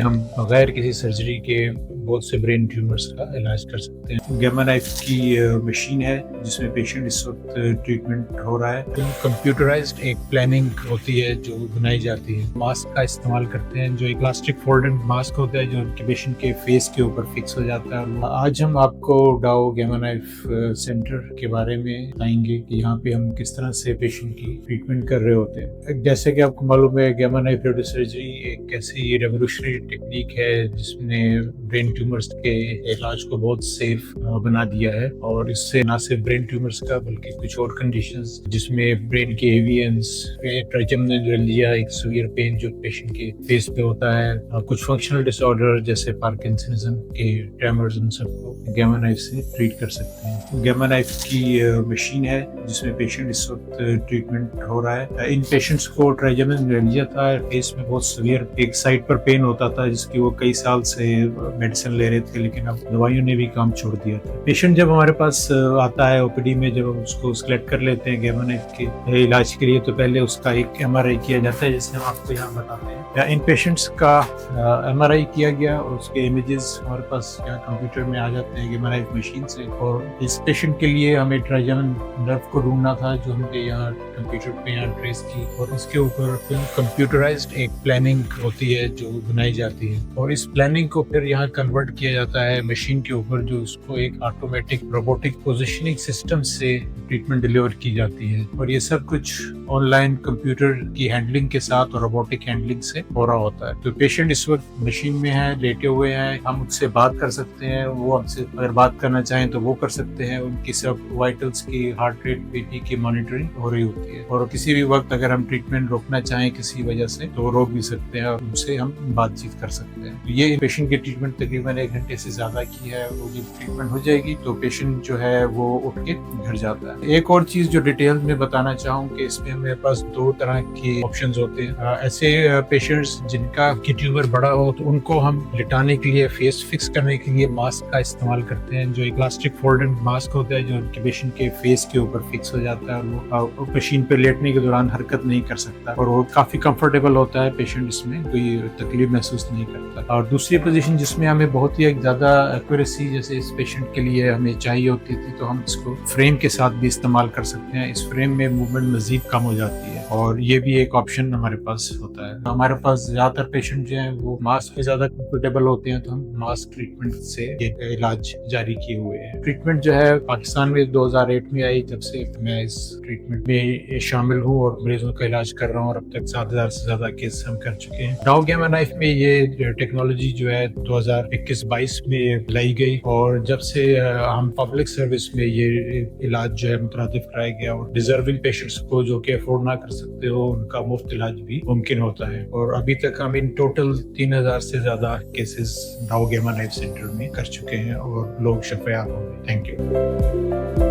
ہم بغیر کسی سرجری کے بہت سے برین ٹیومرز کا علاج کر سکتے ہیں۔ گیما نائف کی مشین ہے جس میں پیشنٹ اس وقت ٹریٹمنٹ ہو رہا ہے۔ کمپیوٹرائزڈ ایک پلاننگ ہوتی ہے جو بنائی جاتی ہے۔ ماسک کا استعمال کرتے ہیں جو ایک پلاسٹک فولڈنگ ماسک ہوتا ہے جو ان کے پیشنٹ کے فیس کے اوپر فکس ہو جاتا ہے۔ آج ہم آپ کو ڈاؤ گیما نائف سینٹر کے بارے میں بتائیں گے کہ یہاں پہ ہم کس طرح سے پیشنٹ کی ٹریٹمنٹ کر رہے ہوتے ہیں۔ جیسے کہ آپ کو معلوم ہے گیما نائف ریڈیو سرجری ایک ایسی ریولیوشنری ٹیکنیک ہے جس نے برین ٹیومرز کے علاج کو بہت سیف بنا دیا ہے، اور اس سے نہ صرف برین ٹیومرز کا بلکہ کچھ اور کنڈیشنز جس میں برین کے ایوینس، ٹرائجمنل نیورالجیا، ایک سیویئر پین جو پیشنٹ کے فیس پہ ہوتا ہے، کچھ فنکشنل ڈس آرڈر جیسے پارکنسنزم کے ٹریمرز، ان سب کو گیما نائف سے ٹریٹ کر سکتے ہیں۔ گیما نائف کی مشین ہے جس میں پیشنٹ اس وقت ٹریٹمنٹ ہو رہا ہے۔ ان پیشنٹس کو ٹرائجمنل نیورالجیا تھا، فیس میں بہت سیویئر ایک سائڈ پر پین ہوتا تھا جس کی وہ کئی سال سے میڈیسن لے رہے تھے، لیکن اب دوائیوں نے بھی کام چھوڑ دیا تھا۔ پیشنٹ جب ہمارے پاس آتا ہے او پی ڈی میں، جب ہم اس کو سلیکٹ کر لیتے ہیں گیما نائف کے علاج کے لیے، تو پہلے اس کا ایک ایم آر آئی کیا جاتا ہے جسے ہم آپ کو یہاں بتاتے ہیں۔ ان پیشنٹس کا ایم آر آئی کیا گیا اور اس کے امیجز ہمارے پاس کمپیوٹر میں آ جاتے ہیں گیما نائف مشین سے، اور اس پیشنٹ کے لیے ہمیں ٹرائجمنل نرو کو ڈھونڈنا تھا جو ہم نے یہاں کمپیوٹر پہ یہاں ٹریس کی، اور اس کے اوپر کمپیوٹرائزڈ ایک پلاننگ ہوتی ہے جو بنائی جاتی ہے، اور اس پلاننگ کو پھر یہاں کنورٹ کیا جاتا ہے مشین کے اوپر، جو اس کو ایک آٹومیٹک روبوٹک پوزیشننگ سسٹم سے ٹریٹمنٹ ڈیلیور کی جاتی ہے، اور یہ سب کچھ آن لائن کمپیوٹر کی ہینڈلنگ کے ساتھ اور روبوٹک ہینڈلنگ سے ہو رہا ہوتا ہے۔ تو پیشنٹ اس وقت مشین میں ہے، لیٹے ہوئے ہیں، ہم ان سے بات کر سکتے ہیں، وہ ہم سے اگر بات کرنا چاہیں تو وہ کر سکتے ہیں۔ ان کی سب وائٹلز کی، ہارٹ ریٹ، بی پی کی مانیٹرنگ ہو رہی ہوتی ہے، اور کسی بھی وقت اگر ہم ٹریٹمنٹ روکنا چاہیں کسی وجہ سے تو روک بھی سکتے ہیں، اور ان سے ہم بات چیت کر سکتے ہیں۔ یہ پیشنٹ کی ٹریٹمنٹ تقریباً 1 گھنٹے سے زیادہ کی ہے۔ وہ جب ٹریٹمنٹ ہو جائے گی تو پیشنٹ جو ہے وہ اٹھ کے گھر جاتا ہے۔ ایک اور چیز جو ڈیٹیل میں بتانا چاہوں کہ اس میں ہمارے پاس 2 طرح کے آپشنز ہوتے ہیں۔ ایسے پیشنٹس جن کا ٹیومر بڑا ہو تو ان کو ہم لٹانے کے لیے، فیس فکس کرنے کے لیے ماسک کا استعمال کرتے ہیں، جو ایک پلاسٹک فولڈنگ ماسک ہوتا ہے جو ان کے پیشنٹ کے فیس کے اوپر فکس ہو جاتا ہے، اور وہ مشین پہ لیٹنے کے دوران حرکت نہیں کر سکتا، اور وہ کافی کمفرٹیبل ہوتا ہے، پیشنٹ اس میں کوئی تکلیف محسوس نہیں کرتا۔ اور دوسری پوزیشن جس میں ہمیں بہت ہی ایک زیادہ ایکوریسی جیسے اس پیشنٹ کے لیے ہمیں چاہیے ہوتی تھی، تو ہم اس کو فریم کے ساتھ بھی استعمال کر سکتے ہیں۔ اس فریم میں موومنٹ مزید کم ہو جاتی ہے، اور یہ بھی ایک آپشن ہمارے پاس ہوتا ہے۔ ہمارے پاس زیادہ تر پیشنٹ جو ہیں وہ ماسک میں زیادہ کمفرٹیبل ہوتے ہیں، تو ہم ماسک ٹریٹمنٹ سے یہ علاج جاری کیے ہوئے ہیں۔ ٹریٹمنٹ جو ہے پاکستان میں 2008 میں آئی، جب سے میں اس ٹریٹمنٹ میں شامل ہوں اور مریضوں کا علاج کر رہا ہوں، اور اب تک 7,000 سے زیادہ کیس ہم کر چکے ہیں۔ ڈاؤ گیما نائف میں یہ ٹیکنالوجی جو ہے 2021-22 میں لائی گئی، اور جب سے ہم پبلک سروس میں یہ علاج جو ہے مترادف کرایا گیا، اور ڈیزرونگ پیشنٹس کو جو کہ افورڈ نہ کر سکتے ہو ان کا مفت علاج بھی ممکن ہوتا ہے، اور ابھی تک ہم ان ٹوٹل 3,000 سے زیادہ کیسز ڈاؤ گیما نائف سینٹر میں کر چکے ہیں، اور لوگ شفا یاب ہو گئے۔ Thank you.